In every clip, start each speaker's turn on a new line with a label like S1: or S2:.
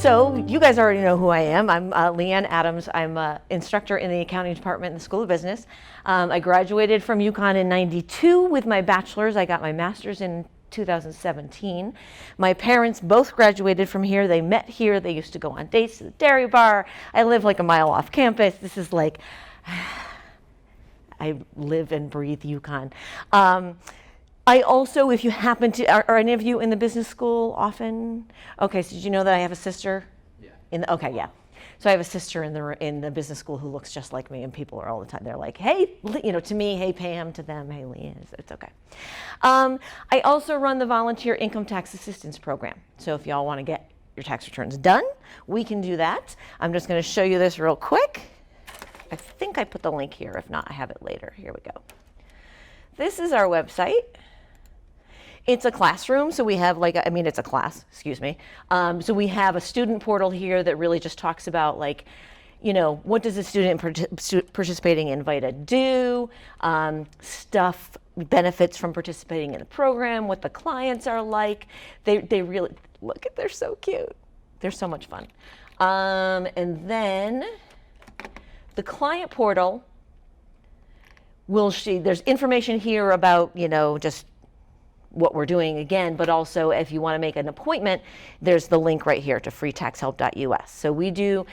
S1: So you guys already know who I am. I'm Leanne Adams. I'm an instructor in the accounting department in the School of Business. I graduated from UConn in '92 with my bachelor's. I got my master's in 2017. My parents both graduated from here. They met here. They used to go on dates to the dairy bar. I live like a mile off campus. This is like, I live and breathe UConn. I also, if you happen to, are any of you in the business school often? Okay, so did you know that I have a sister? Yeah. Okay, yeah. So I have a sister in the business school who looks just like me, and people are all the time, they're like, hey, to me, hey Pam, to them, hey Leanne, it's okay. I also run the Volunteer Income Tax Assistance Program. So if y'all want to get your tax returns done, we can do that. I'm just going to show you this real quick. I think I put the link here. If not, I have it later. Here we go. This is our website. It's a classroom, so we have it's a class, excuse me. So we have a student portal here that really just talks about what does a student participating in VITA do, benefits from participating in the program, what the clients are like. They really, they're so cute. They're so much fun. And then the client portal there's information here about, just what we're doing again, but also if you want to make an appointment, there's the link right here to freetaxhelp.us. So we do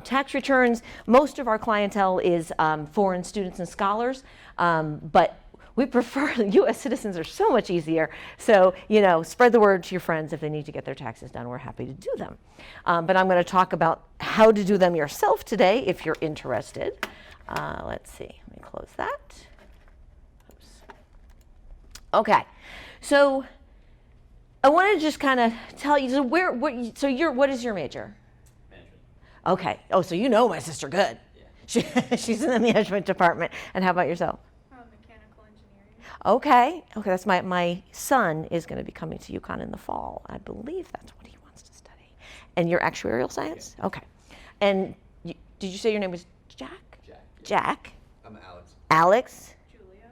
S1: tax returns. Most of our clientele is foreign students and scholars, but we prefer U.S. citizens are so much easier. So, spread the word to your friends if they need to get their taxes done. We're happy to do them. But I'm going to talk about how to do them yourself today if you're interested. Let's see, let me close that. Oops. Okay. So I want to just kind of tell you, what is your major?
S2: Management.
S1: Okay. Oh, so you know my sister good. Yeah. She's in the management department. And how about yourself?
S3: Mechanical engineering.
S1: Okay. That's my son is going to be coming to UConn in the fall. I believe that's what he wants to study. And you're actuarial science? Yeah. Okay. And did you say your name was Jack?
S2: Jack.
S1: Jack.
S2: I'm Alex.
S1: Alex.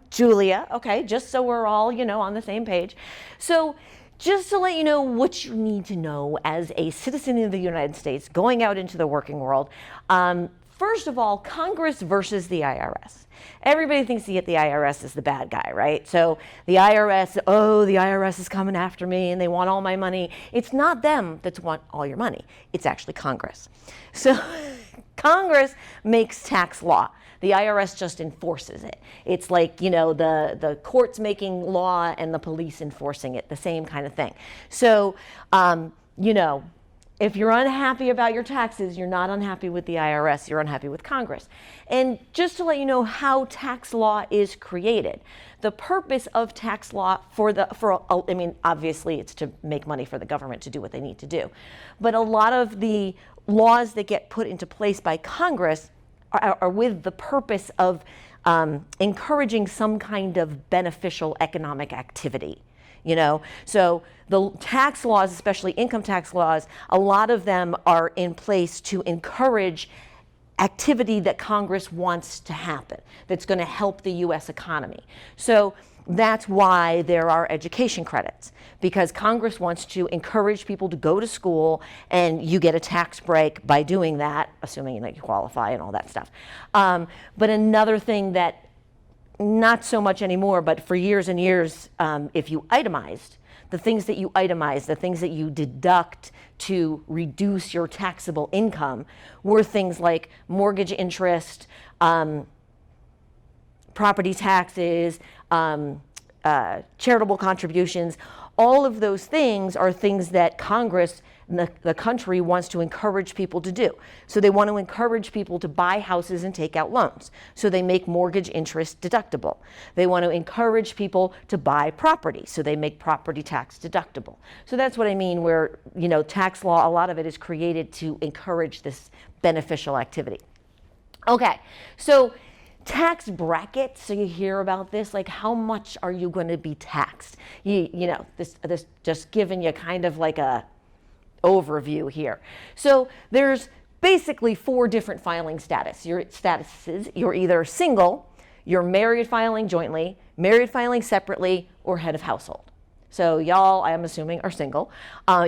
S1: Julia, okay, just so we're all, on the same page. So just to let you know what you need to know as a citizen of the United States going out into the working world, first of all, Congress versus the IRS. Everybody thinks the IRS is the bad guy, right? So the IRS is coming after me and they want all my money. It's not them that want all your money. It's actually Congress. So Congress makes tax law. The IRS just enforces it. It's like, the courts making law and the police enforcing it, the same kind of thing. So, if you're unhappy about your taxes, you're not unhappy with the IRS, you're unhappy with Congress. And just to let you know how tax law is created, the purpose of tax law obviously it's to make money for the government to do what they need to do. But a lot of the laws that get put into place by Congress are with the purpose of encouraging some kind of beneficial economic activity, So the tax laws, especially income tax laws, a lot of them are in place to encourage activity that Congress wants to happen, that's going to help the U.S. economy. So that's why there are education credits, because Congress wants to encourage people to go to school, and you get a tax break by doing that, assuming that you qualify and all that stuff. But another thing that, not so much anymore, but for years and years, if you itemized, the things that you deduct to reduce your taxable income were things like mortgage interest, property taxes, charitable contributions. All of those things are things that Congress, the country, wants to encourage people to do. So they want to encourage people to buy houses and take out loans. So they make mortgage interest deductible. They want to encourage people to buy property. So they make property tax deductible. So that's what I mean where, tax law, a lot of it is created to encourage this beneficial activity. Okay, so tax brackets, so you hear about this, like how much are you going to be taxed? This just giving you kind of like a overview here. So there's basically 4 different filing statuses. You're either single, you're married filing jointly, married filing separately, or head of household. So y'all, I'm assuming, are single.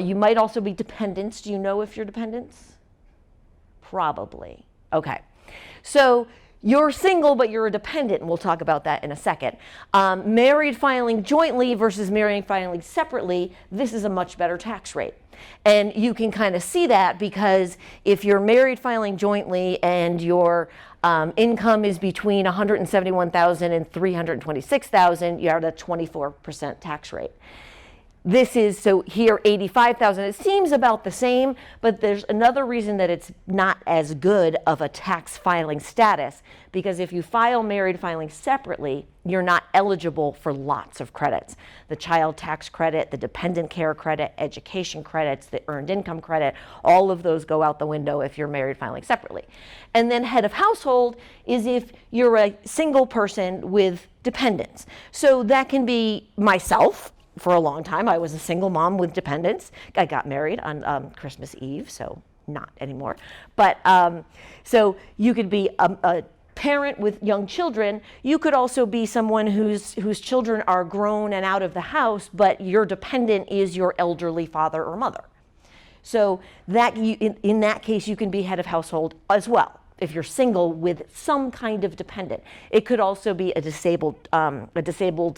S1: You might also be dependents. Do you know if you're dependents? Probably. Okay. So you're single, but you're a dependent, and we'll talk about that in a second. Married filing jointly versus married filing separately, this is a much better tax rate. And you can kind of see that because if you're married filing jointly and your income is between $171,000 and $326,000, you're at a 24% tax rate. This is, so here, $85,000. It seems about the same, but there's another reason that it's not as good of a tax filing status, because if you file married filing separately, you're not eligible for lots of credits. The child tax credit, the dependent care credit, education credits, the earned income credit, all of those go out the window if you're married filing separately. And then head of household is if you're a single person with dependents. So that can be myself. For a long time, I was a single mom with dependents. I got married on Christmas Eve, so not anymore. But so you could be a parent with young children. You could also be someone whose children are grown and out of the house, but your dependent is your elderly father or mother. So that in that case, you can be head of household as well, if you're single with some kind of dependent. It could also be a disabled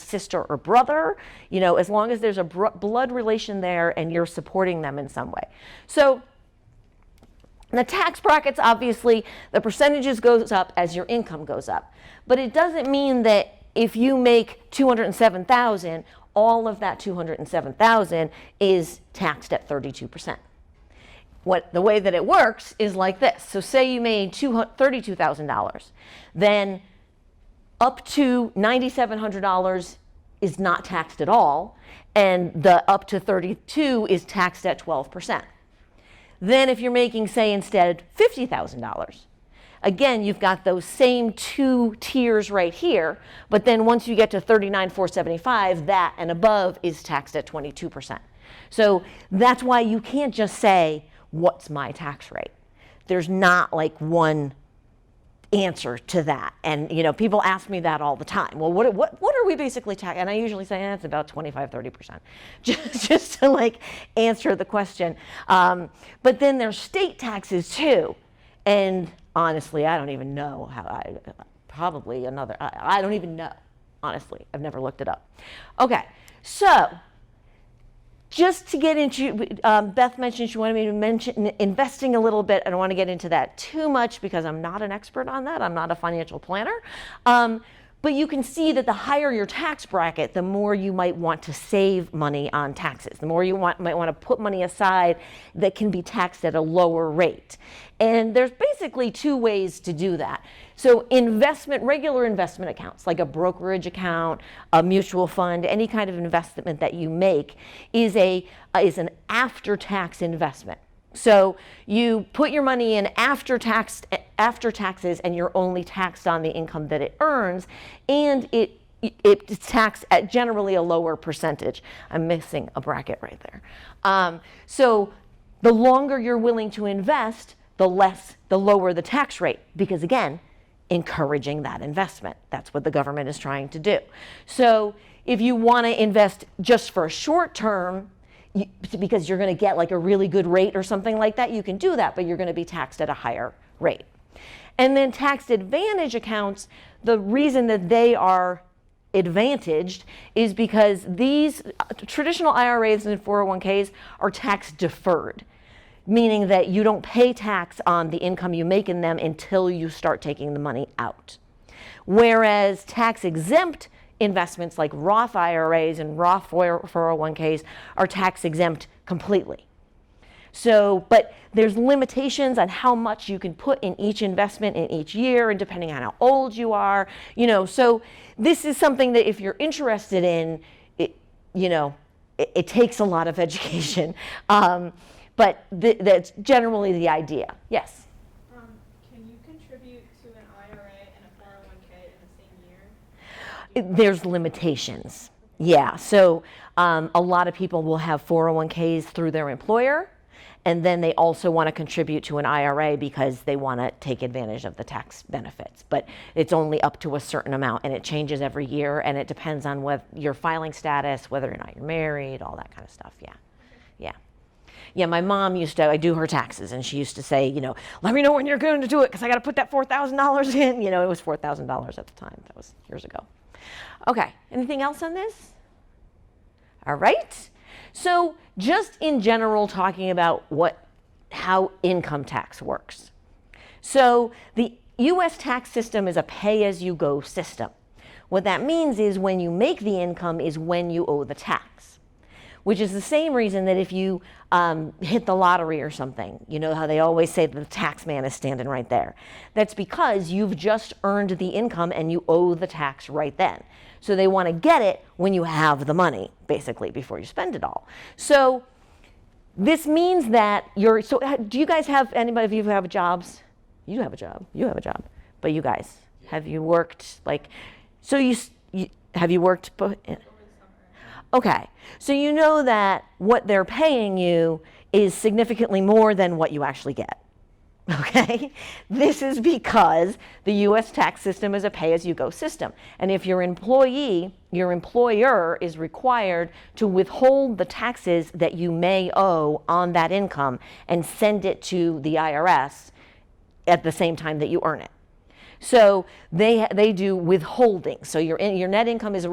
S1: sister or brother, as long as there's a blood relation there and you're supporting them in some way. So the tax brackets, obviously, the percentages goes up as your income goes up. But it doesn't mean that if you make $207,000, all of that $207,000 is taxed at 32%. The way that it works is like this. So say you made $32,000, then up to $9,700 is not taxed at all, and the up to 32 is taxed at 12%. Then if you're making, say, instead $50,000, again, you've got those same two tiers right here, but then once you get to $39,475, that and above is taxed at 22%. So that's why you can't just say, what's my tax rate? There's not like one answer to that. And people ask me that all the time. Well, what are we basically taxing? And I usually say, it's about 25-30%, just to like answer the question. But then there's state taxes too. And honestly, I don't even know how. I don't even know. Honestly, I've never looked it up. Okay, so just to get into, Beth mentioned she wanted me to mention investing a little bit. I don't want to get into that too much because I'm not an expert on that. I'm not a financial planner. But you can see that the higher your tax bracket, the more you might want to save money on taxes. The more you might want to put money aside that can be taxed at a lower rate. And there's basically two ways to do that. So regular investment accounts, like a brokerage account, a mutual fund, any kind of investment that you make is an after-tax investment. So you put your money in after taxes, and you're only taxed on the income that it earns, and it's taxed at generally a lower percentage. I'm missing a bracket right there. So the longer you're willing to invest, the lower the tax rate, because again, encouraging that investment. That's what the government is trying to do. So if you want to invest just for a short term, because you're going to get like a really good rate or something like that, you can do that, but you're going to be taxed at a higher rate. And then tax advantage accounts, the reason that they are advantaged is because these traditional IRAs and 401ks are tax deferred, meaning that you don't pay tax on the income you make in them until you start taking the money out. Whereas tax exempt investments like Roth IRAs and Roth 401ks are tax exempt completely. So, but there's limitations on how much you can put in each investment in each year, and depending on how old you are, so this is something that if you're interested in, it takes a lot of education. But that's generally the idea. Yes?
S3: Can you contribute to an IRA and a 401k in the same year?
S1: There's limitations. Yeah, so a lot of people will have 401ks through their employer, And then they also want to contribute to an IRA because they want to take advantage of the tax benefits. But it's only up to a certain amount, and it changes every year, and it depends on what your filing status, whether or not you're married, all that kind of stuff. Yeah. Yeah. Yeah, my mom I do her taxes, and she used to say, let me know when you're going to do it because I got to put that $4,000 in. It was $4,000 at the time. That was years ago. Okay, anything else on this? All right. So just in general, talking about how income tax works. So the U.S. tax system is a pay-as-you-go system. What that means is when you make the income is when you owe the tax, which is the same reason that if you hit the lottery or something, you know how they always say the tax man is standing right there. That's because you've just earned the income and you owe the tax right then. So they want to get it when you have the money, basically, before you spend it all. So this means that do you guys have, anybody of you who have jobs? You have a job, but you guys, have you worked have you worked? Okay, so you know that what they're paying you is significantly more than what you actually get. Okay, this is because the U.S. tax system is a pay-as-you-go system. And if your employer is required to withhold the taxes that you may owe on that income and send it to the IRS at the same time that you earn it. So they do withholding. So your net income is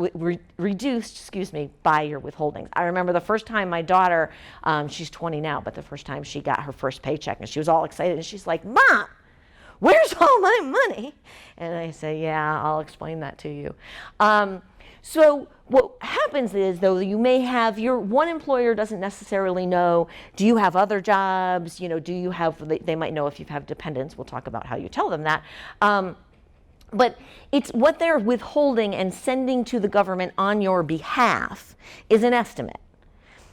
S1: reduced, by your withholdings. I remember the first time my daughter, she's 20 now, but the first time she got her first paycheck, and she was all excited, and she's like, "Mom, where's all my money?" And I say, "Yeah, I'll explain that to you." So what happens is, though, you may have your one employer doesn't necessarily know, do you have other jobs? Do you have, they might know if you have dependents. We'll talk about how you tell them that. But it's what they're withholding and sending to the government on your behalf is an estimate.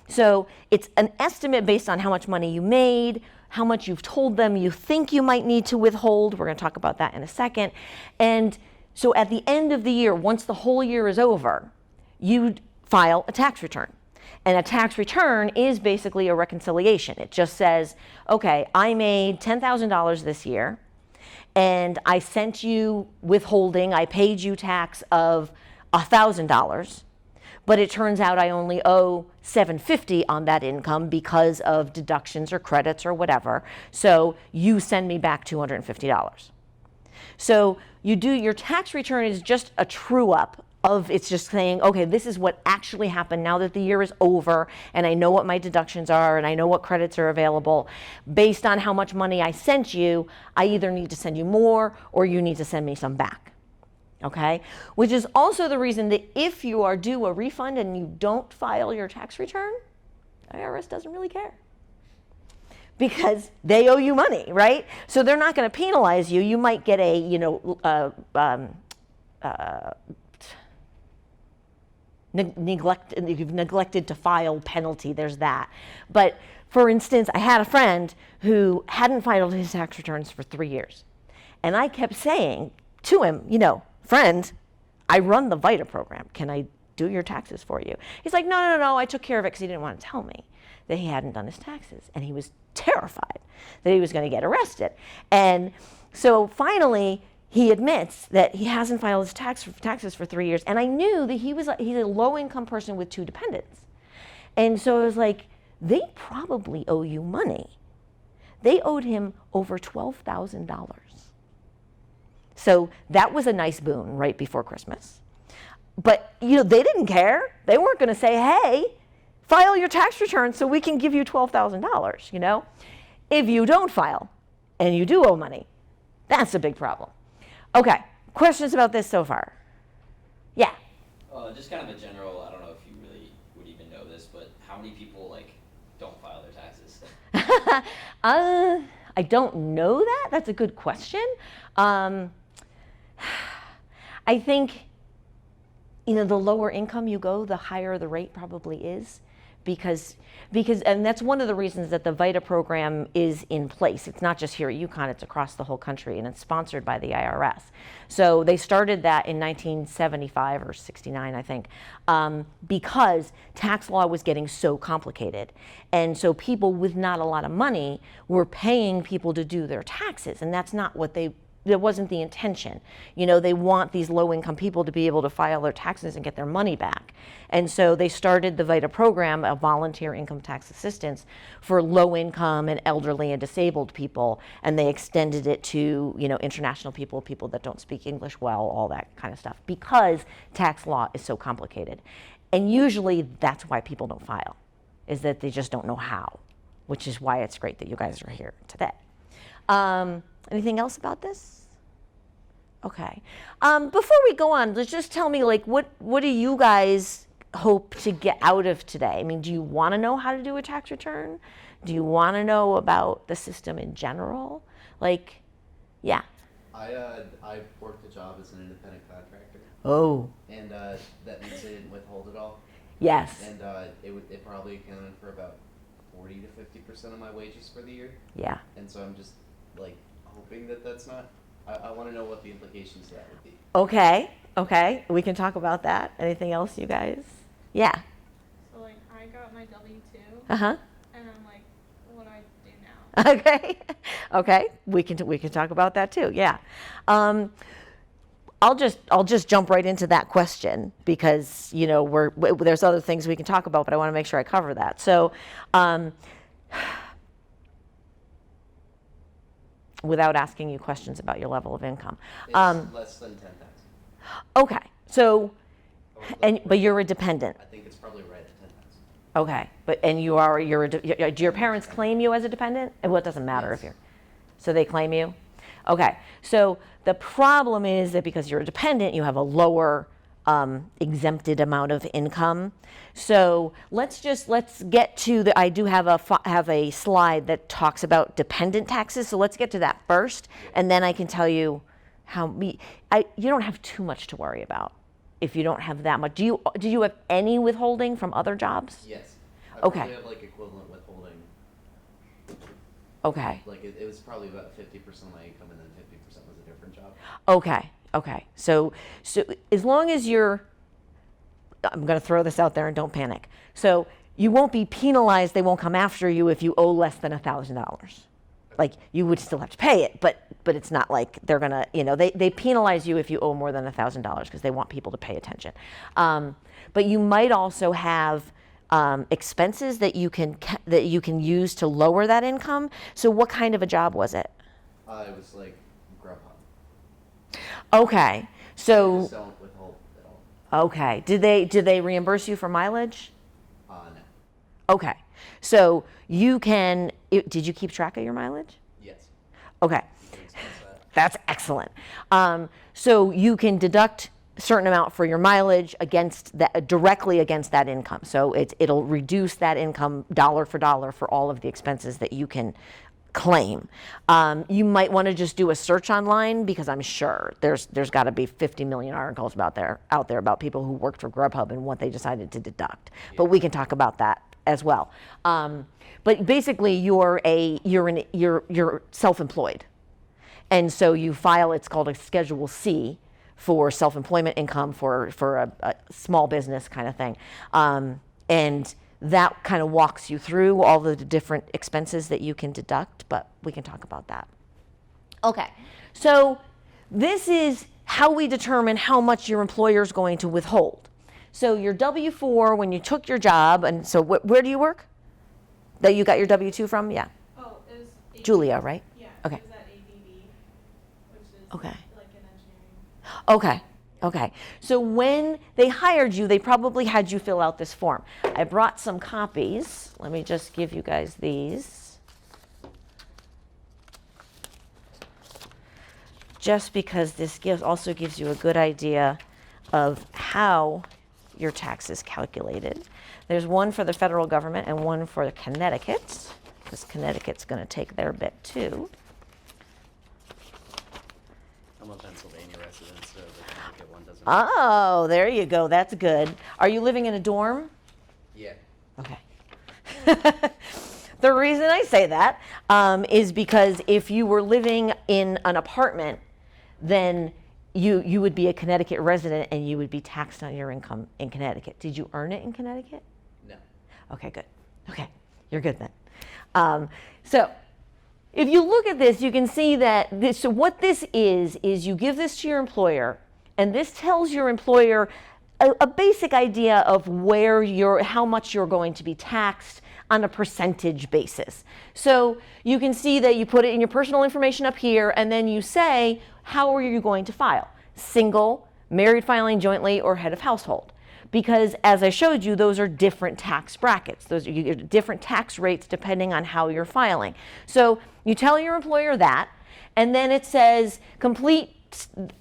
S1: So it's an estimate based on how much money you made, how much you've told them you think you might need to withhold. We're going to talk about that in a second. And so at the end of the year, once the whole year is over, you file a tax return. And a tax return is basically a reconciliation. It just says, okay, I made $10,000 this year, and I sent you withholding, I paid you tax of $1,000, but it turns out I only owe $750 on that income because of deductions or credits or whatever. So you send me back $250. So your tax return is just a true up of, it's just saying, okay, this is what actually happened now that the year is over, and I know what my deductions are, and I know what credits are available. Based on how much money I sent you, I either need to send you more or you need to send me some back. Okay? Which is also the reason that if you are due a refund and you don't file your tax return, the IRS doesn't really care, because they owe you money, right? So they're not going to penalize you. You might get a, you've neglected to file penalty. There's that. But for instance, I had a friend who hadn't filed his tax returns for 3 years, and I kept saying to him, "Friend, I run the VITA program. Can I do your taxes for you?" He's like, no, I took care of it, because he didn't want to tell me that he hadn't done his taxes. And he was terrified that he was going to get arrested. And so finally, he admits that he hasn't filed his taxes for 3 years. And I knew that he's a low-income person with 2 dependents. And so I was like, they probably owe you money. They owed him over $12,000. So that was a nice boon right before Christmas. But, they didn't care. They weren't going to say, hey, file your tax return so we can give you $12,000, If you don't file and you do owe money, that's a big problem. Okay, questions about this so far? Yeah.
S2: Just kind of a general, I don't know if you really would even know this, but how many people don't file their taxes?
S1: I don't know that. That's a good question. I think, the lower income you go, the higher the rate probably is, because and that's one of the reasons that the VITA program is in place. It's not just here at UConn, it's across the whole country, and it's sponsored by the IRS. So they started that in 1975 or 69, I think, because tax law was getting so complicated. And so people with not a lot of money were paying people to do their taxes, and that's not what that wasn't the intention. You know, they want these low-income people to be able to file their taxes and get their money back. And so they started the VITA program, a volunteer income tax assistance, for low-income and elderly and disabled people, and they extended it to, you know, international people, people that don't speak English well, all that kind of stuff, because tax law is so complicated. And usually that's why people don't file, is that they just don't know how, which is why it's great that you guys are here today. Anything else about this? Okay. Before we go on, let's just tell me, like, what do you guys hope to get out of today? I mean, do you want to know how to do a tax return? Do you want to know about the system in general? Like, yeah.
S4: I worked a job as an independent contractor.
S1: Oh.
S4: And that means they didn't withhold it all.
S1: Yes.
S4: And it probably accounted for about 40 to 50% of my wages for the year.
S1: Yeah.
S4: And so I'm just like hoping that that's not. I want to know what the implications of that would be.
S1: Okay. Okay. We can talk about that. Anything else, you guys? Yeah.
S3: So like I got my W-2
S1: Uh-huh.
S3: and I'm like, what do I do now?
S1: Okay. Okay. We can talk about that too. Yeah. I'll just jump right into that question because, you know, there's other things we can talk about, but I want to make sure I cover that. So, without asking you questions about your level of income.
S4: It's less than 10,000.
S1: Okay. So, but you're a dependent.
S4: I think it's probably right at 10,000.
S1: Okay. Do your parents claim you as a dependent? Well, it doesn't matter
S4: Yes.
S1: if you're. So they claim you? Okay. So the problem is that because you're a dependent, you have a lower exempted amount of income. So let's get to I do have a slide that talks about dependent taxes. So let's get to that first, and then I can tell you you don't have too much to worry about if you don't have that much. Do you have any withholding from other jobs?
S4: Yes. I
S1: Okay.
S4: probably have like equivalent withholding.
S1: Okay.
S4: Like it was probably about 50% of my income and then 50% was a different job.
S1: Okay. Okay. So as long as I'm going to throw this out there and don't panic. So you won't be penalized. They won't come after you if you owe less than $1,000. Like you would still have to pay it, but it's not like they're going to, you know, they penalize you if you owe more than $1,000 because they want people to pay attention. But you might also have expenses that you can use to lower that income. So what kind of a job was it?
S4: It was like Grubhub.
S1: Okay. So
S4: Just don't withhold at all.
S1: okay. Did they reimburse you for mileage?
S4: No.
S1: Okay. So you can. Did you keep track of your mileage?
S4: Yes.
S1: Okay.
S4: You can expense that.
S1: That's excellent. So you can deduct a certain amount for your mileage directly against that income. So it'll reduce that income dollar for dollar for all of the expenses that you can claim. You might want to just do a search online because I'm sure there's got to be 50 million articles out there about people who worked for Grubhub and what they decided to deduct. Yeah. But we can talk about that as well. But basically, you're self-employed, and so you file. It's called a Schedule C for self-employment income for a small business kind of thing, and that kind of walks you through all the different expenses that you can deduct, but we can talk about that. Okay, so this is how we determine how much your employer is going to withhold. So your W-4, when you took your job, and so where do you work? That you got your W-2 from? Yeah.
S3: Oh, it was ABB.
S1: Julia, right?
S3: Yeah.
S1: Okay.
S3: It was at ABB, which is
S1: Okay.
S3: like an engineering.
S1: Okay. Okay. So when they hired you, they probably had you fill out this form. I brought some copies. Let me just give you guys these. Just because this also gives you a good idea of how your tax is calculated. There's one for the federal government and one for Connecticut, because Connecticut's going to take their bit too.
S4: I'm a Pennsylvania resident, so the Connecticut one doesn't.
S1: Oh, there you go. That's good. Are you living in a dorm?
S4: Yeah.
S1: Okay. The reason I say that is because if you were living in an apartment, then you would be a Connecticut resident and you would be taxed on your income in Connecticut. Did you earn it in Connecticut?
S4: No.
S1: Okay, good. Okay, you're good then. So if you look at this, you can see that this, so what this is you give this to your employer, and this tells your employer a basic idea of how much you're going to be taxed on a percentage basis. So you can see that you put it in your personal information up here, and then you say, how are you going to file? Single, married filing jointly, or head of household. Because as I showed you, those are different tax brackets. Those are different tax rates depending on how you're filing. So you tell your employer that, and then it says complete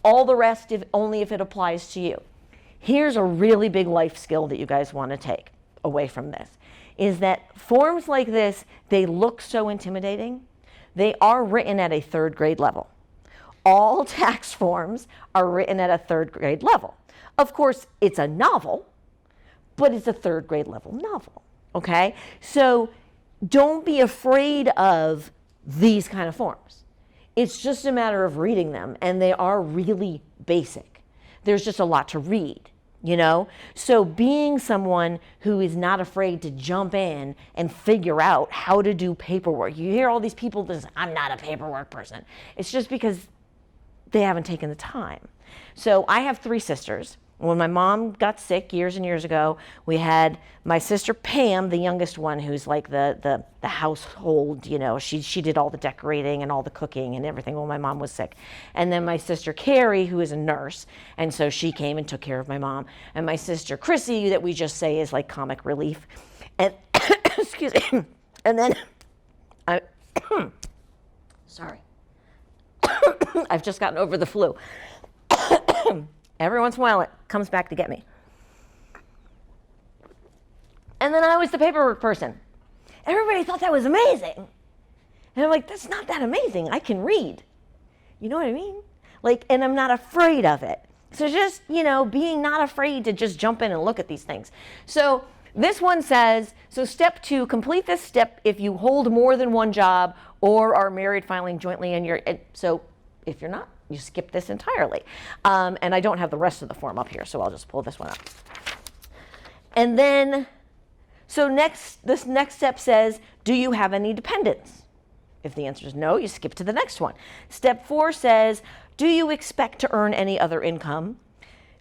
S1: all the rest only if it applies to you. Here's a really big life skill that you guys want to take away from this, is that forms like this, they look so intimidating. They are written at a 3rd grade level. All tax forms are written at a 3rd grade level. Of course, it's a novel, but it's a 3rd grade level novel, okay? So don't be afraid of these kind of forms. It's just a matter of reading them, and they are really basic. There's just a lot to read, you know? So being someone who is not afraid to jump in and figure out how to do paperwork. You hear all these people that say, I'm not a paperwork person. It's just because they haven't taken the time. So I have 3 sisters. When my mom got sick years and years ago, we had my sister Pam, the youngest one, who's like the household, you know, she did all the decorating and all the cooking and everything when my mom was sick. And then my sister Carrie, who is a nurse, and so she came and took care of my mom. And my sister Chrissy, that we just say is like comic relief. And excuse me. And then sorry. I've just gotten over the flu. Every once in a while, it comes back to get me. And then I was the paperwork person. Everybody thought that was amazing. And I'm like, that's not that amazing. I can read. You know what I mean? Like, and I'm not afraid of it. So just, you know, being not afraid to just jump in and look at these things. So this one says, so step 2, complete this step if you hold more than one job or are married filing jointly in your, so if you're not, you skip this entirely. And I don't have the rest of the form up here, so I'll just pull this one up. And then, so this next step says, do you have any dependents? If the answer is no, you skip to the next one. Step 4 says, do you expect to earn any other income?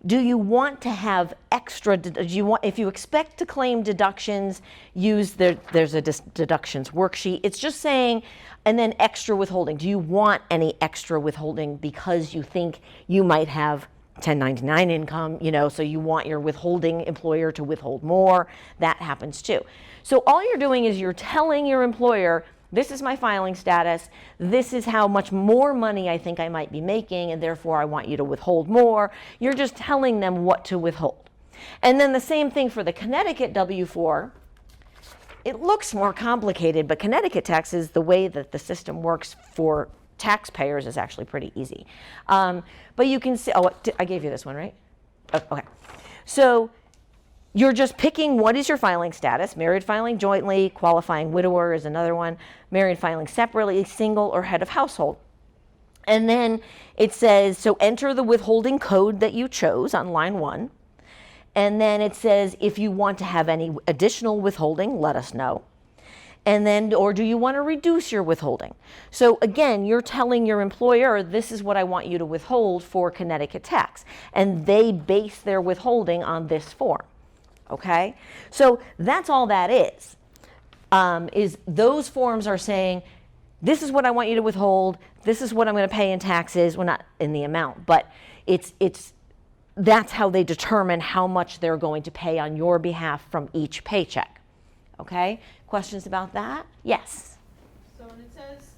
S1: Do you want to have extra, if you expect to claim deductions, there's a deductions worksheet. It's just saying, and then extra withholding. Do you want any extra withholding because you think you might have 1099 income, you know, so you want your withholding employer to withhold more? That happens too. So all you're doing is you're telling your employer, this is my filing status, this is how much more money I think I might be making, and therefore I want you to withhold more. You're just telling them what to withhold. And then the same thing for the Connecticut W-4. It looks more complicated, but Connecticut taxes, the way that the system works for taxpayers is actually pretty easy. But you can see, I gave you this one, right? Oh, okay. So you're just picking what is your filing status. Married filing jointly, qualifying widower is another one. Married filing separately, single, or head of household. And then it says, so enter the withholding code that you chose on line 1. And then it says, if you want to have any additional withholding, let us know. And then, or do you want to reduce your withholding? So again, you're telling your employer, this is what I want you to withhold for Connecticut tax. And they base their withholding on this form. Okay? So that's all that is those forms are saying, this is what I want you to withhold, this is what I'm going to pay in taxes, well, not in the amount, but that's how they determine how much they're going to pay on your behalf from each paycheck. Okay? Questions about that? Yes?
S3: So when it says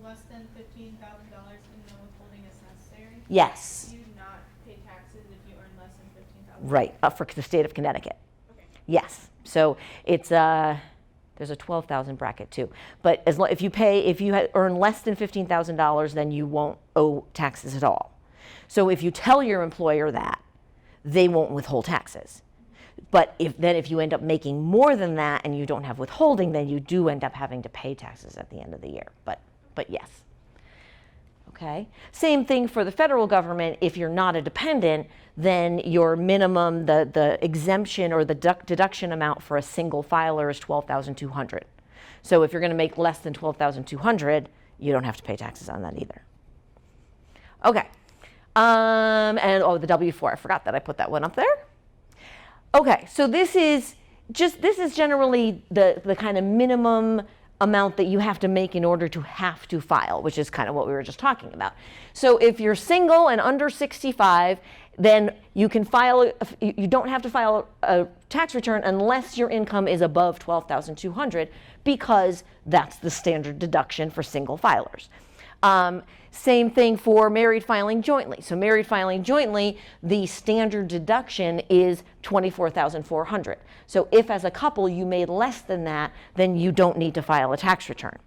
S3: less than $15,000 and no withholding is necessary,
S1: Yes.
S3: do you not pay taxes if you earn less than $15,000?
S1: Right, for the state of Connecticut.
S3: Okay.
S1: Yes. So it's there's a 12,000 bracket too. But if you earn less than $15,000, then you won't owe taxes at all. So if you tell your employer that, they won't withhold taxes. But if you end up making more than that and you don't have withholding, then you do end up having to pay taxes at the end of the year. But yes. Okay. Same thing for the federal government. If you're not a dependent, then your minimum, the exemption or the deduction amount for a single filer is $12,200. So if you're going to make less than $12,200, you don't have to pay taxes on that either. Okay. And the W-4, I forgot that I put that one up there. Okay, so this is generally the kind of minimum amount that you have to make in order to have to file, which is kind of what we were just talking about. So if you're single and under 65, then you can file, you don't have to file a tax return unless your income is above $12,200, because that's the standard deduction for single filers. Same thing for married filing jointly. So married filing jointly, the standard deduction is $24,400. So if as a couple you made less than that, then you don't need to file a tax return.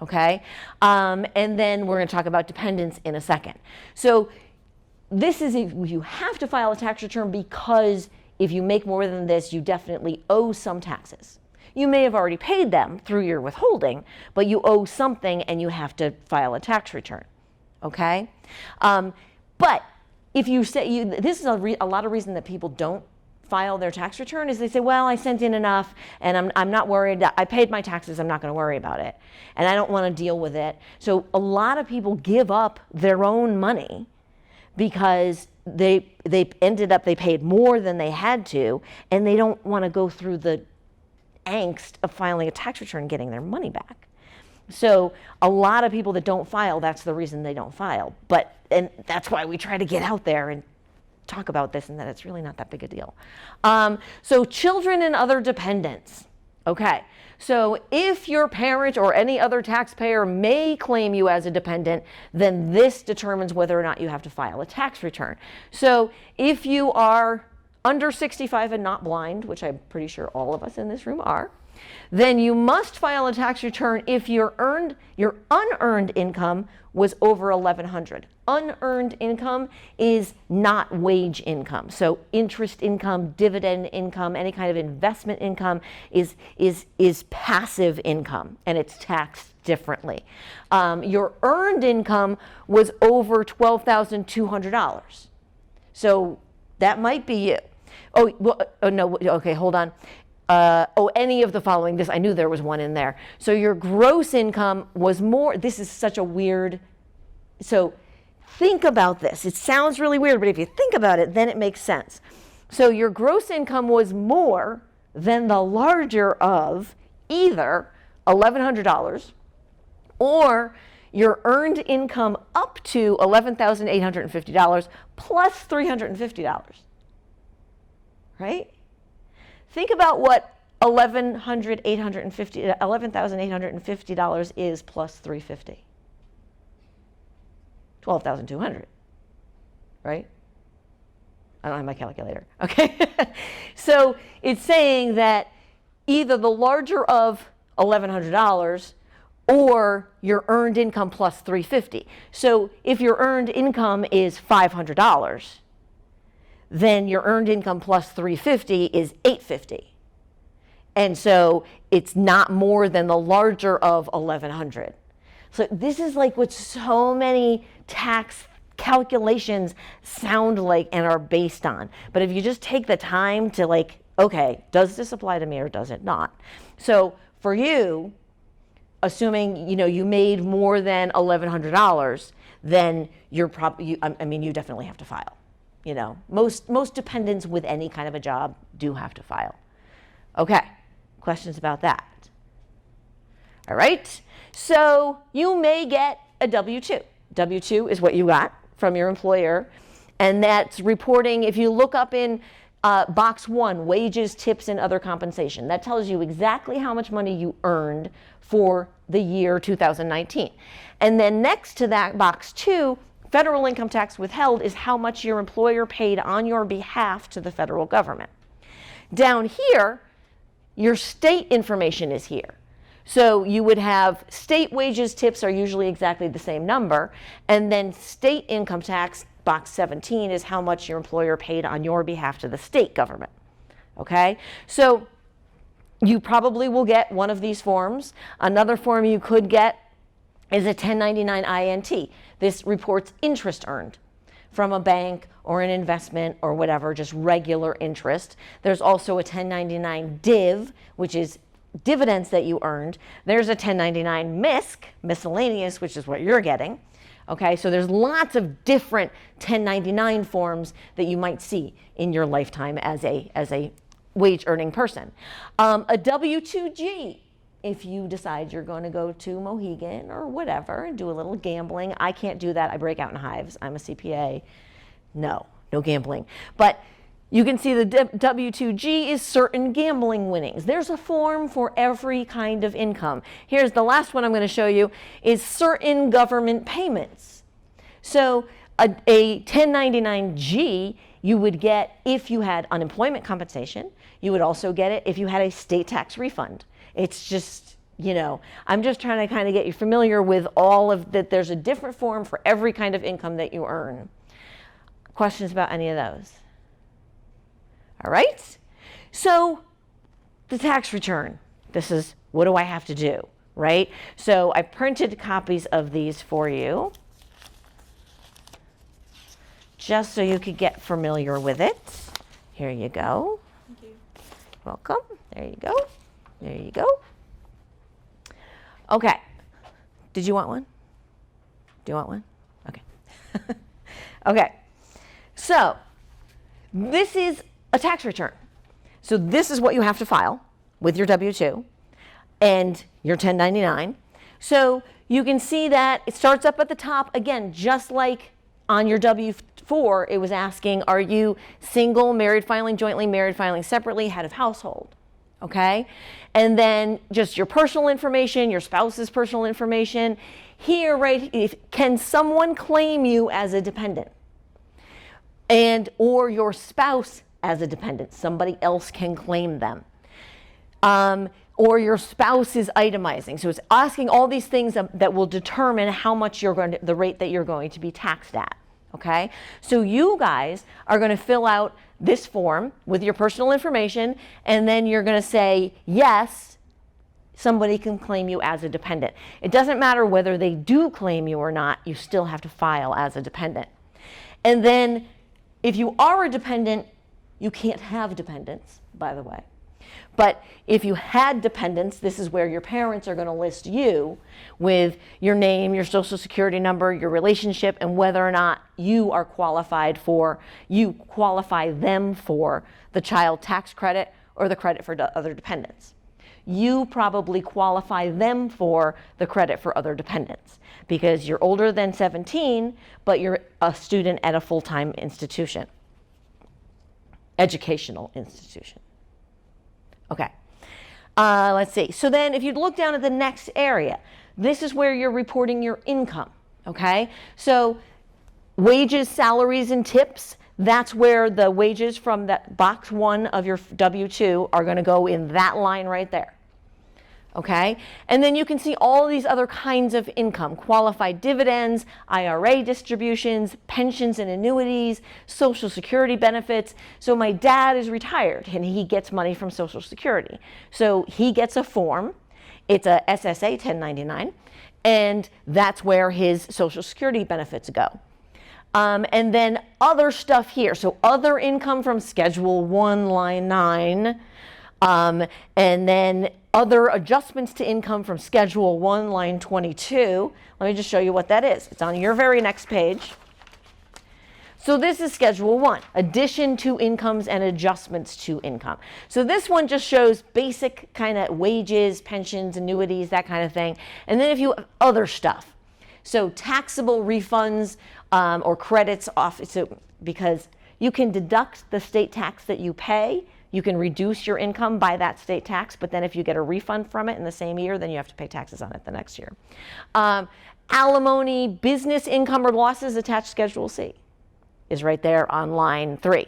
S1: Okay? And then we're going to talk about dependents in a second. So this is if you have to file a tax return, because if you make more than this, you definitely owe some taxes. You may have already paid them through your withholding, but you owe something and you have to file a tax return. Okay? But if you say, this is a lot of reason that people don't file their tax return is they say, well, I sent in enough and I'm not worried. I paid my taxes. I'm not going to worry about it. And I don't want to deal with it. So a lot of people give up their own money because they paid more than they had to, and they don't want to go through the angst of filing a tax return and getting their money back. So a lot of people that don't file, that's the reason they don't file. And that's why we try to get out there and talk about this, and that it's really not that big a deal. So children and other dependents. Okay, so if your parent or any other taxpayer may claim you as a dependent, then this determines whether or not you have to file a tax return. So if you are under 65 and not blind, which I'm pretty sure all of us in this room are, then you must file a tax return if your unearned income was over $1,100. Unearned income is not wage income. So interest income, dividend income, any kind of investment income is passive income, and it's taxed differently. Your earned income was over $12,200. So that might be you. Oh, well, no, okay, hold on. Any of the following, I knew there was one in there. So your gross income was more, this is such a weird, so think about this. It sounds really weird, but if you think about it, then it makes sense. So your gross income was more than the larger of either $1,100 or your earned income up to $11,850 plus $350, right? Think about what $11,850 is plus $350. $12,200, right? I don't have my calculator. Okay, so it's saying that either the larger of $1,100 or your earned income plus $350. So if your earned income is $500, then your earned income plus $350 is $850. And so it's not more than the larger of $1,100. So this is like what so many tax calculations sound like and are based on. But if you just take the time to okay, does this apply to me or does it not? So for you, assuming you made more than $1,100, then you definitely have to file. Most dependents with any kind of a job do have to file. Okay, questions about that? All right, so you may get a W-2. W-2 is what you got from your employer, and that's reporting, if you look up in box 1, wages, tips, and other compensation, that tells you exactly how much money you earned for the year 2019. And then next to that, box 2, federal income tax withheld, is how much your employer paid on your behalf to the federal government. Down here, your state information is here. So you would have state wages, tips are usually exactly the same number, and then state income tax, box 17, is how much your employer paid on your behalf to the state government. Okay, so you probably will get one of these forms. Another form you could get is a 1099 INT. This reports interest earned from a bank or an investment or whatever, just regular interest. There's also a 1099 div, which is dividends that you earned. There's a 1099 misc, miscellaneous, which is what you're getting. Okay, so there's lots of different 1099 forms that you might see in your lifetime as a wage earning person. A W-2G, if you decide you're going to go to Mohegan or whatever and do a little gambling. I can't do that. I break out in hives. I'm a CPA. No gambling. But you can see the W-2G is certain gambling winnings. There's a form for every kind of income. Here's the last one I'm going to show you is certain government payments. So a 1099-G you would get if you had unemployment compensation. You would also get it if you had a state tax refund. It's just, I'm just trying to kind of get you familiar with all of that. There's a different form for every kind of income that you earn. Questions about any of those? All right. So the tax return, this is what do I have to do, right? So I printed copies of these for you just so you could get familiar with it. Here you go.
S3: Thank you.
S1: Welcome. There you go. There you go. Okay. Did you want one? Do you want one? Okay. Okay. So this is a tax return. So this is what you have to file with your W-2 and your 1099. So you can see that it starts up at the top, again, just like on your W-4, it was asking, are you single, married, filing jointly, married, filing separately, head of household? Okay? And then just your personal information, your spouse's personal information. Here, right, can someone claim you as a dependent? Or your spouse as a dependent. Somebody else can claim them. Or your spouse is itemizing. So it's asking all these things that will determine how much the rate that you're going to be taxed at. Okay? So you guys are going to fill out this form with your personal information, and then you're going to say, yes, somebody can claim you as a dependent. It doesn't matter whether they do claim you or not, you still have to file as a dependent. And then if you are a dependent, you can't have dependents, by the way. But if you had dependents, this is where your parents are going to list you with your name, your social security number, your relationship, and whether or not you qualify them for the child tax credit or the credit for other dependents. You probably qualify them for the credit for other dependents because you're older than 17, but you're a student at a full-time institution, educational institution. Okay, let's see. So then if you look down at the next area, this is where you're reporting your income, okay? So wages, salaries, and tips, that's where the wages from that box 1 of your W-2 are going to go in that line right there. Okay, and then you can see all these other kinds of income, qualified dividends, IRA distributions, pensions and annuities, Social Security benefits. So my dad is retired and he gets money from Social Security. So he gets a form, it's a SSA 1099, and that's where his Social Security benefits go. And then other stuff here, so other income from Schedule 1, line 9, and then other adjustments to income from Schedule 1, line 22. Let me just show you what that is. It's on your very next page. So this is Schedule 1, addition to incomes and adjustments to income. So this one just shows basic kind of wages, pensions, annuities, that kind of thing. And then if you have other stuff, so taxable refunds or credits off, so because you can deduct the state tax that you pay. You can reduce your income by that state tax, but then if you get a refund from it in the same year, then you have to pay taxes on it the next year. Alimony, business income or losses attached Schedule C is right there on line 3.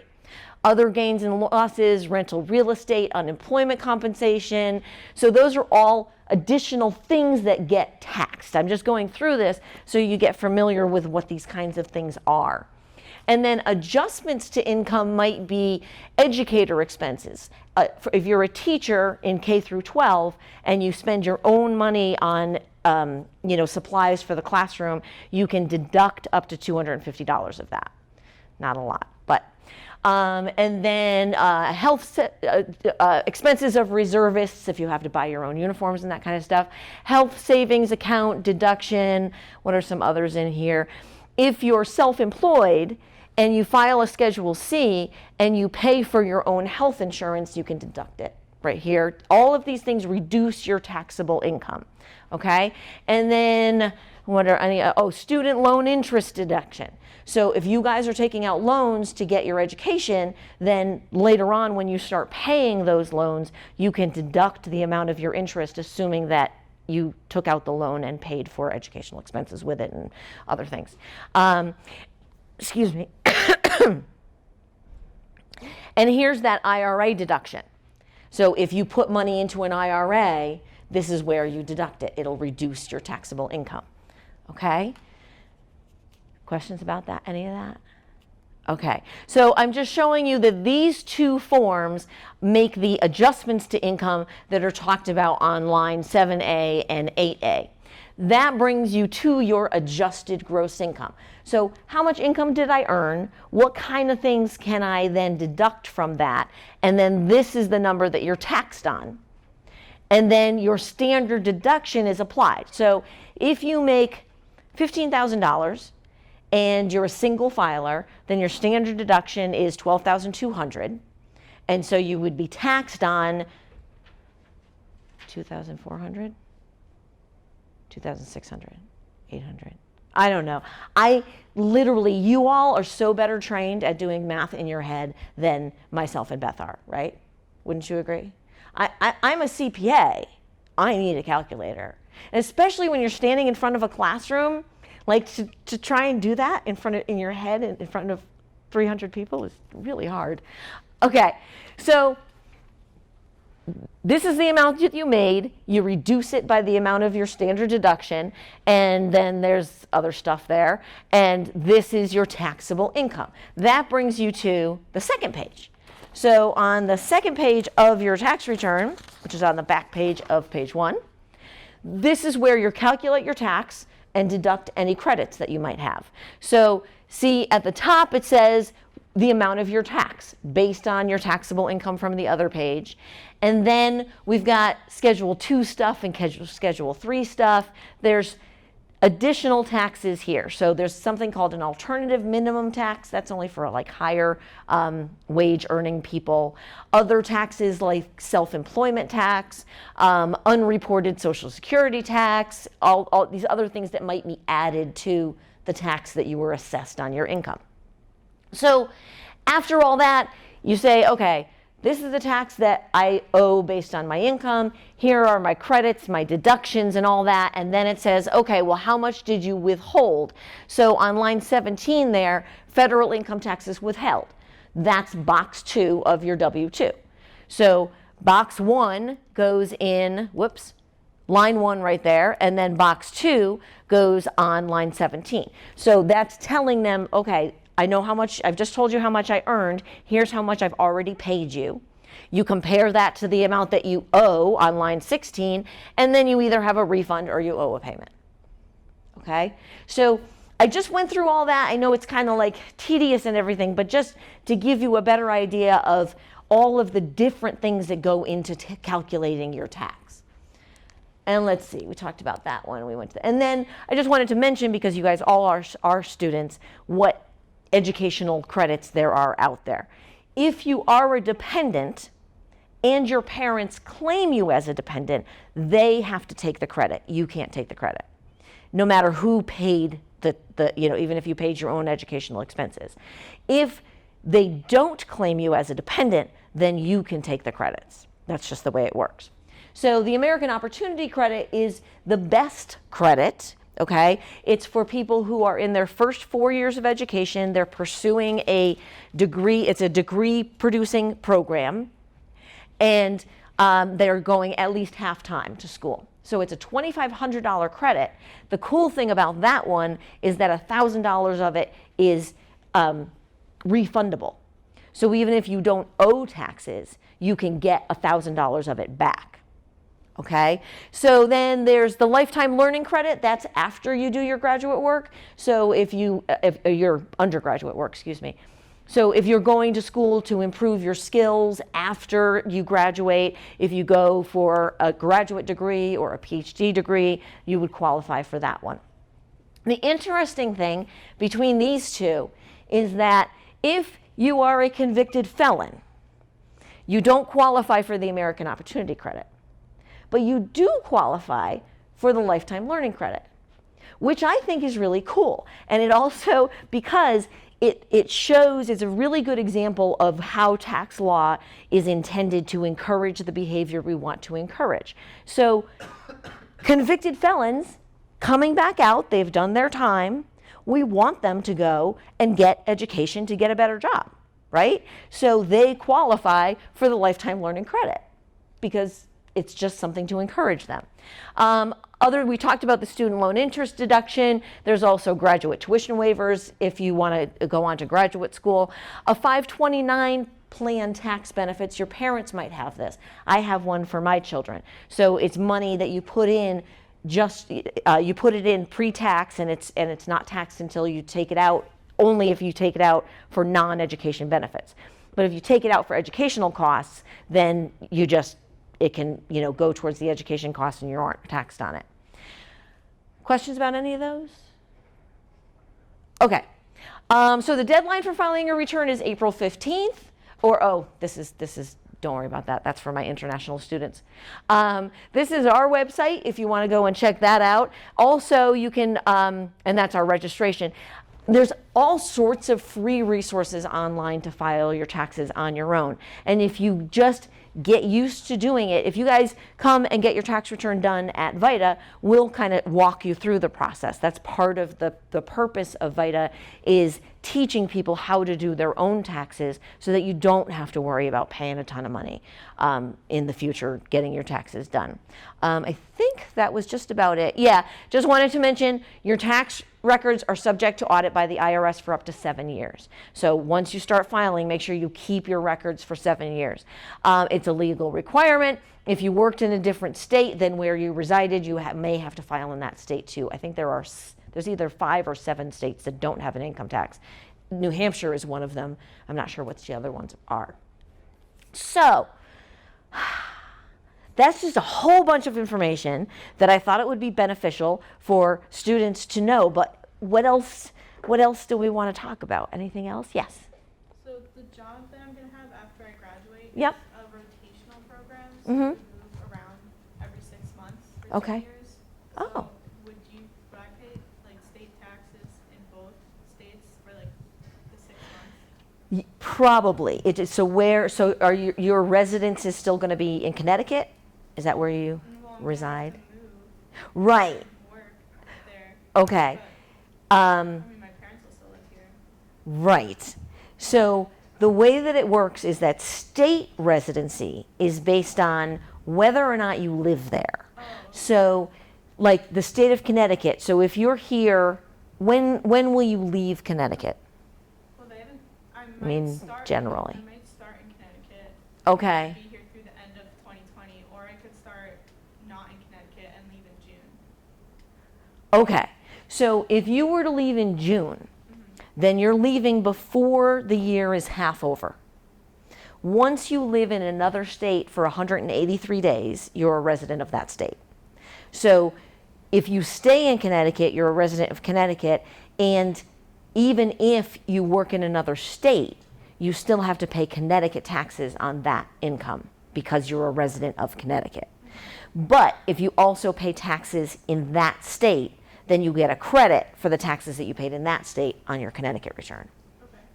S1: Other gains and losses, rental real estate, unemployment compensation. So those are all additional things that get taxed. I'm just going through this so you get familiar with what these kinds of things are. And then adjustments to income might be educator expenses. If you're a teacher in K through 12 and you spend your own money on supplies for the classroom, you can deduct up to $250 of that. Not a lot, but. And then expenses of reservists, if you have to buy your own uniforms and that kind of stuff. Health savings account deduction. What are some others in here? If you're self-employed and you file a Schedule C and you pay for your own health insurance, you can deduct it right here. All of these things reduce your taxable income, okay? And then what are any, student loan interest deduction. So if you guys are taking out loans to get your education, then later on when you start paying those loans, you can deduct the amount of your interest, assuming that you took out the loan and paid for educational expenses with it and other things. Excuse me. And here's that IRA deduction. So if you put money into an IRA, this is where you deduct it. It'll reduce your taxable income. Okay? Questions about that? Any of that? Okay, so I'm just showing you that these two forms make the adjustments to income that are talked about on line 7A and 8A. That brings you to your adjusted gross income. So how much income did I earn? What kind of things can I then deduct from that? And then this is the number that you're taxed on. And then your standard deduction is applied. So if you make $15,000 and you're a single filer, then your standard deduction is $12,200. And so you would be taxed on $2,400, $2,600, $800. I don't know. You all are so better trained at doing math in your head than myself and Beth are, right? Wouldn't you agree? I'm a CPA. I need a calculator. And especially when you're standing in front of a classroom, like to try and do that in your head in front of 300 people is really hard. Okay, so this is the amount that you made. You reduce it by the amount of your standard deduction, and then there's other stuff there. And this is your taxable income. That brings you to the second page. So on the second page of your tax return, which is on the back page of page 1, this is where you calculate your tax and deduct any credits that you might have. So see at the top it says the amount of your tax based on your taxable income from the other page. And then we've got Schedule 2 stuff and Schedule 3 stuff. There's additional taxes here. So there's something called an alternative minimum tax. That's only for like higher wage earning people. Other taxes like self-employment tax, unreported Social Security tax, all these other things that might be added to the tax that you were assessed on your income. So after all that, you say, okay, this is the tax that I owe based on my income. Here are my credits, my deductions, and all that. And then it says, okay, well, how much did you withhold? So on line 17 there, federal income taxes withheld. That's box 2 of your W-2. So box 1 goes in, line 1 right there, and then box 2 goes on line 17. So that's telling them, okay, I know how much, I've just told you how much I earned. Here's how much I've already paid you. You compare that to the amount that you owe on line 16, and then you either have a refund or you owe a payment. Okay? So I just went through all that. I know it's kind of like tedious and everything, but just to give you a better idea of all of the different things that go into calculating your tax. And let's see, we talked about that one. We went to and then I just wanted to mention, because you guys all are students, what educational credits there are out there. If you are a dependent and your parents claim you as a dependent, they have to take the credit. You can't take the credit, no matter who paid even if you paid your own educational expenses. If they don't claim you as a dependent, then you can take the credits. That's just the way it works. So the American Opportunity Credit is the best credit. Okay, it's for people who are in their first 4 years of education. They're pursuing a degree. It's a degree producing program, and they're going at least half time to school. So it's a $2,500 credit. The cool thing about that one is that $1,000 of it is refundable. So even if you don't owe taxes, you can get $1,000 of it back. Okay, so then there's the lifetime learning credit. That's after you do your graduate work. So if your undergraduate work, excuse me. So if you're going to school to improve your skills after you graduate, if you go for a graduate degree or a PhD degree, you would qualify for that one. The interesting thing between these two is that if you are a convicted felon, you don't qualify for the American Opportunity Credit. But you do qualify for the lifetime learning credit, which I think is really cool. And it also, because it shows, it's a really good example of how tax law is intended to encourage the behavior we want to encourage. So convicted felons coming back out, they've done their time, we want them to go and get education to get a better job, right? So they qualify for the lifetime learning credit because it's just something to encourage them. We talked about the student loan interest deduction. There's also graduate tuition waivers if you want to go on to graduate school. A 529 plan tax benefits. Your parents might have this. I have one for my children. So it's money that you put in you put it in pre-tax and it's not taxed until you take it out, only if you take it out for non-education benefits. But if you take it out for educational costs, then it can go towards the education costs and you aren't taxed on it. Questions about any of those? Okay. So the deadline for filing a return is April 15th. This is don't worry about that. That's for my international students. This is our website if you want to go and check that out. Also, you can, and that's our registration. There's all sorts of free resources online to file your taxes on your own. And if you just get used to doing it, if you guys come and get your tax return done at VITA, we'll kind of walk you through the process. That's part of the purpose of VITA, is teaching people how to do their own taxes so that you don't have to worry about paying a ton of money in the future getting your taxes done. I think that was just about it. Yeah, just wanted to mention your tax records are subject to audit by the IRS for up to 7 years. So once you start filing, make sure you keep your records for 7 years. It's a legal requirement. If you worked in a different state than where you resided, you may have to file in that state too. I think there's either 5 or 7 states that don't have an income tax. New Hampshire is one of them. I'm not sure what the other ones are. So that's just a whole bunch of information that I thought it would be beneficial for students to know. But what else do we want to talk about? Anything else? Yes.
S3: So the job that I'm going to have after I graduate
S1: Yep.
S3: is a rotational program. So
S1: Mhm.
S3: we move around every 6 months for
S1: Okay.
S3: 2 years.
S1: Oh.
S3: So would I pay like state taxes in both states for like the 6 months?
S1: Probably. So are your residence is still going to be in Connecticut? Is that where you
S3: Well, I'm
S1: reside?
S3: gonna have to move
S1: Right.
S3: and work there.
S1: Okay.
S3: But, I mean, my parents will still live here.
S1: Right. So the way that it works is that state residency is based on whether or not you live there.
S3: Oh.
S1: So like the state of Connecticut, so if you're here, when will you leave Connecticut?
S3: Well, they haven't. I
S1: mean, generally.
S3: I might start in Connecticut.
S1: Okay.
S3: Be here through the end of 2020, or I could start not in Connecticut and leave in June.
S1: Okay. So if you were to leave in June, then you're leaving before the year is half over. Once you live in another state for 183 days, you're a resident of that state. So if you stay in Connecticut, you're a resident of Connecticut, and even if you work in another state, you still have to pay Connecticut taxes on that income because you're a resident of Connecticut. But if you also pay taxes in that state, then you get a credit for the taxes that you paid in that state on your Connecticut return.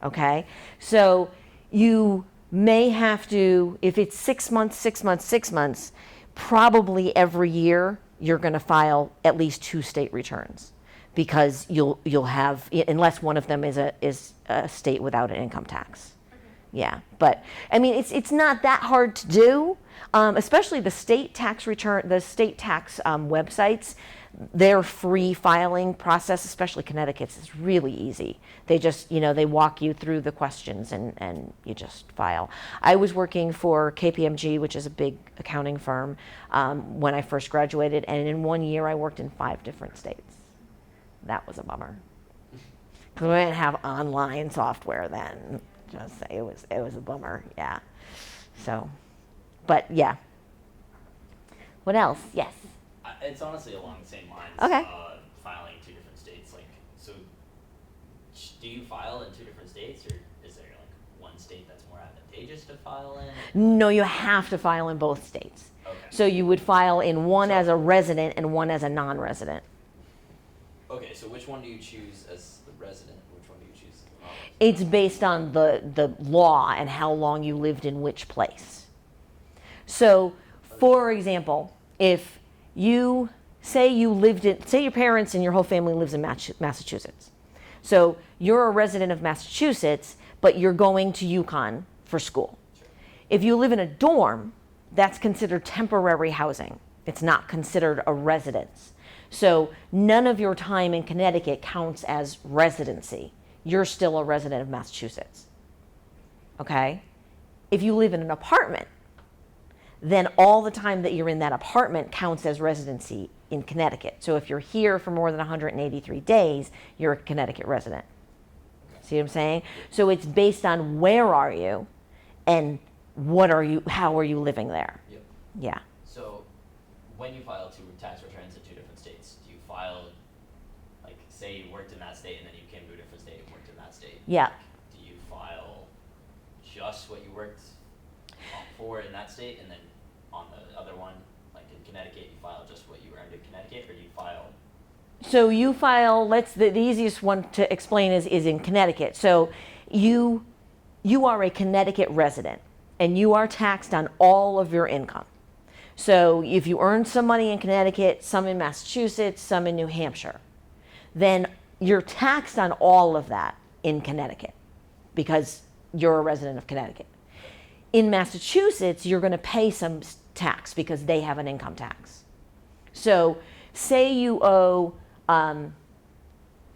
S1: Okay? So you may have to, if it's 6 months, 6 months, 6 months, probably every year you're going to file at least 2 state returns because you'll have, unless one of them is a state without an income tax. Yeah, but I mean, it's not that hard to do, especially the state tax return, the state tax websites. Their free filing process, especially Connecticut's, is really easy. They just, they walk you through the questions and you just file. I was working for KPMG, which is a big accounting firm, when I first graduated, and in 1 year I worked in 5 different states. That was a bummer. Because we didn't have online software then. Just say it was a bummer, yeah. So, but yeah. What else? Yes.
S5: It's honestly along the same lines.
S1: Okay.
S5: Filing 2 different states, so do you file in 2 different states, or is there one state that's more advantageous to file in?
S1: No, you have to file in both states.
S5: Okay.
S1: So you would file in one as a resident and one as a non-resident.
S5: Okay, so which one do you choose as the resident? Which one do you choose as the non-resident?
S1: It's based on the law and how long you lived in which place. So, for example, if you say your parents and your whole family lives in Massachusetts. So you're a resident of Massachusetts, but you're going to UConn for school.
S5: Sure.
S1: If you live in a dorm, that's considered temporary housing. It's not considered a residence. So none of your time in Connecticut counts as residency. You're still a resident of Massachusetts. Okay? If you live in an apartment, then all the time that you're in that apartment counts as residency in Connecticut. So if you're here for more than 183 days, you're a Connecticut resident. See what I'm saying? So it's based on where are you and how are you living there?
S5: Yep.
S1: Yeah.
S5: So when you file 2 tax returns in 2 different states, do you file, say you worked in that state and then you came to a different state and worked in that state?
S1: Yeah.
S5: Do you file just what you worked for in that state, and then on the other one, in Connecticut, you file just what you earned in Connecticut, or do you file?
S1: So you file, the easiest one to explain is in Connecticut. So you are a Connecticut resident and you are taxed on all of your income. So if you earn some money in Connecticut, some in Massachusetts, some in New Hampshire, then you're taxed on all of that in Connecticut because you're a resident of Connecticut. In Massachusetts, you're going to pay some tax because they have an income tax. So say you owe,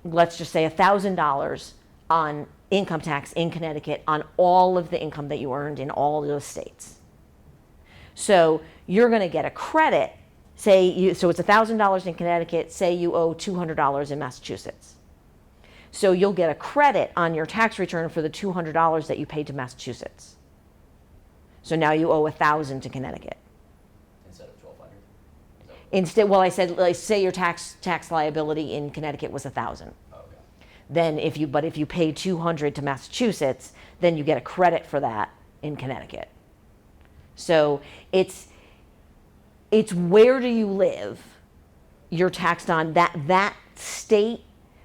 S1: let's just say $1,000 on income tax in Connecticut on all of the income that you earned in all of those states. So you're going to get a credit. So it's $1,000 in Connecticut, say you owe $200 in Massachusetts. So you'll get a credit on your tax return for the $200 that you paid to Massachusetts. So now you owe $1,000 to Connecticut.
S5: Instead of $1,200?
S1: Instead, well, I said, say your tax liability in Connecticut was $1,000.
S5: Oh, okay.
S1: Then if you pay $200 to Massachusetts, then you get a credit for that in Connecticut. So it's where do you live? You're taxed on that state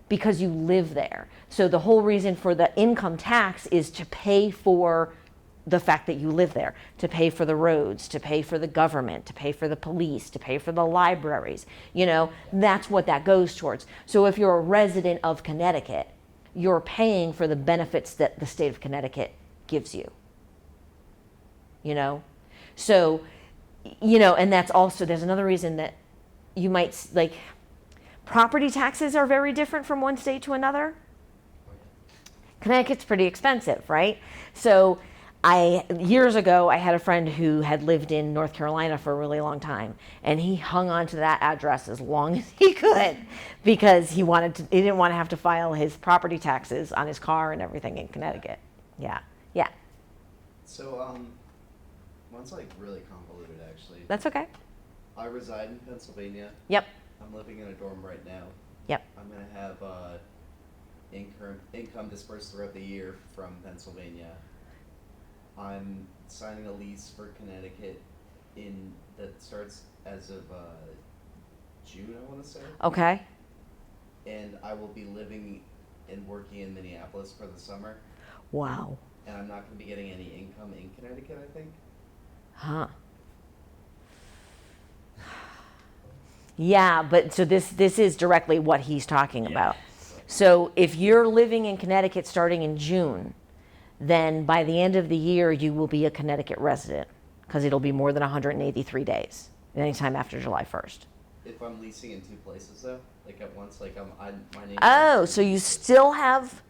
S1: because you live there. So the whole reason for the income tax is to pay for the fact that you live there, to pay for the roads, to pay for the government, to pay for the police, to pay for the libraries. That's what that goes towards. So if you're a resident of Connecticut, you're paying for the benefits that the state of Connecticut gives you. So, and that's also, there's another reason that you might, property taxes are very different from one state to another. Connecticut's pretty expensive, right? So years ago, I had a friend who had lived in North Carolina for a really long time, and he hung on to that address as long as he could because he didn't want to have to file his property taxes on his car and everything in Connecticut. Yeah.
S4: So, one's really convoluted actually.
S1: That's okay.
S4: I reside in Pennsylvania.
S1: Yep.
S4: I'm living in a dorm right now.
S1: Yep.
S4: I'm gonna have income dispersed throughout the year from Pennsylvania. I'm signing a lease for Connecticut that starts as of June, I want to say.
S1: Okay.
S4: And I will be living and working in Minneapolis for the summer.
S1: Wow.
S4: And I'm not going to be getting any income in Connecticut, I think.
S1: Huh. Yeah, but so this is directly what he's talking about. So if you're living in Connecticut starting in June, then by the end of the year, you will be a Connecticut resident because it'll be more than 183 days, anytime after July 1st.
S4: if I'm leasing in two places though, like at once, like my name.
S1: Oh, so you still have,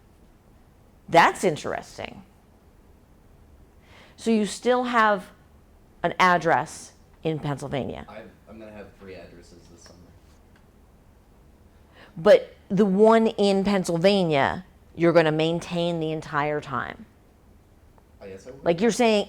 S1: that's interesting. So you still have an address in Pennsylvania,
S4: I'm gonna have 3 addresses this summer.
S1: but the one in Pennsylvania, you're going to maintain the entire time.
S4: I guess I would.
S1: Like you're saying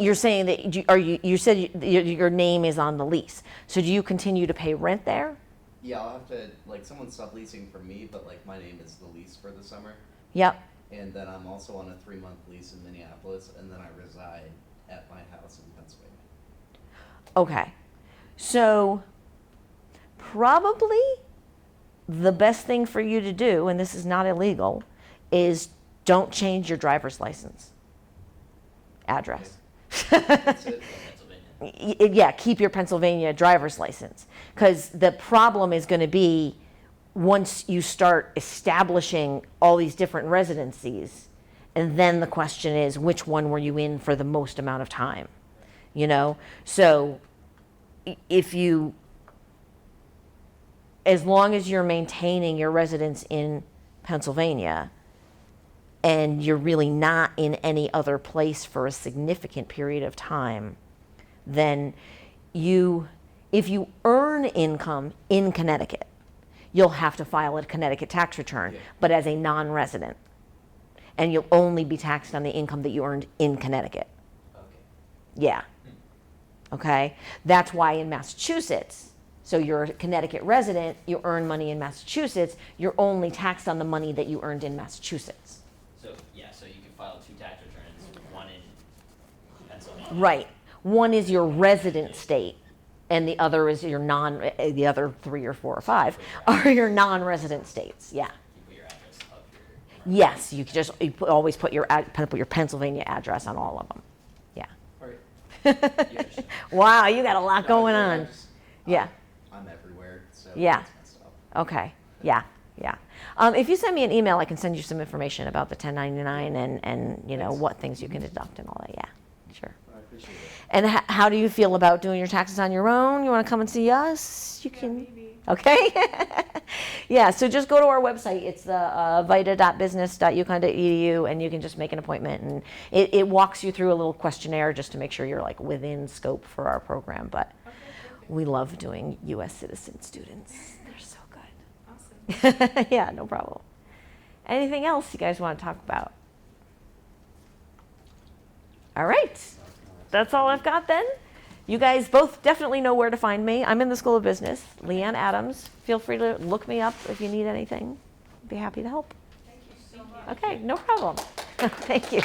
S1: that you said your name is on the lease. So do you continue to pay rent there?
S4: Yeah, I'll have to, like, someone's subleasing from me, but like my name is the lease for the summer.
S1: Yep.
S4: And then I'm also on a 3-month lease in Minneapolis, and then I reside at my house in Pennsylvania.
S1: Okay. So probably the best thing for you to do, and this is not illegal, is don't change your driver's license address.
S4: That's it.
S5: Pennsylvania.
S1: Yeah, keep your Pennsylvania driver's license. Because the problem is going to be once you start establishing all these different residencies, and then the question is, which one were you in for the most amount of time? You know? So if you, as long as you're maintaining your residence in Pennsylvania, and you're really not in any other place for a significant period of time, then if you earn income in Connecticut, you'll have to file a Connecticut tax return,
S4: Yeah.
S1: but as a non-resident. And you'll only be taxed on the income that you earned in Connecticut.
S5: Okay.
S1: Yeah. Okay? That's why in Massachusetts, so you're a Connecticut resident, you earn money in Massachusetts, you're only taxed on the money that you earned in Massachusetts.
S5: So, yeah, so you can file 2 tax returns, one in Pennsylvania.
S1: Right. One is your resident state, and the other is your the other 3 or 4 or 5 are your non-resident states. Yeah.
S5: You put your address of your.
S1: Yes, always put your Pennsylvania address on all of them. Yeah.
S4: All right.
S5: You understand.
S1: Wow, you got a lot going
S4: Yeah,
S1: on. Yeah.
S4: I'm everywhere, so
S1: Yeah.
S4: that's messed up.
S1: Okay. Yeah. Yeah. If you send me an email, I can send you some information about the 1099 and you know
S4: Thanks.
S1: what things you can deduct and all that. Yeah. Sure.
S4: I appreciate it.
S1: And how do you feel about doing your taxes on your own? You want to come and see us? You
S3: Yeah,
S1: can.
S3: maybe.
S1: Okay. Yeah. So just go to our website. It's the vita.business.uconn.edu, and you can just make an appointment, and it walks you through a little questionnaire just to make sure you're like within scope for our program. But
S3: Okay, perfect.
S1: we love doing U.S. citizen students. They're so
S3: Awesome.
S1: good. Yeah. No problem. Anything else you guys want to talk about? All right. That's all I've got then. You guys both definitely know where to find me. I'm in the School of Business, Leanne Adams. Feel free to look me up if you need anything. I'd be happy to help.
S3: Thank you so much.
S1: Okay, no problem. Thank you.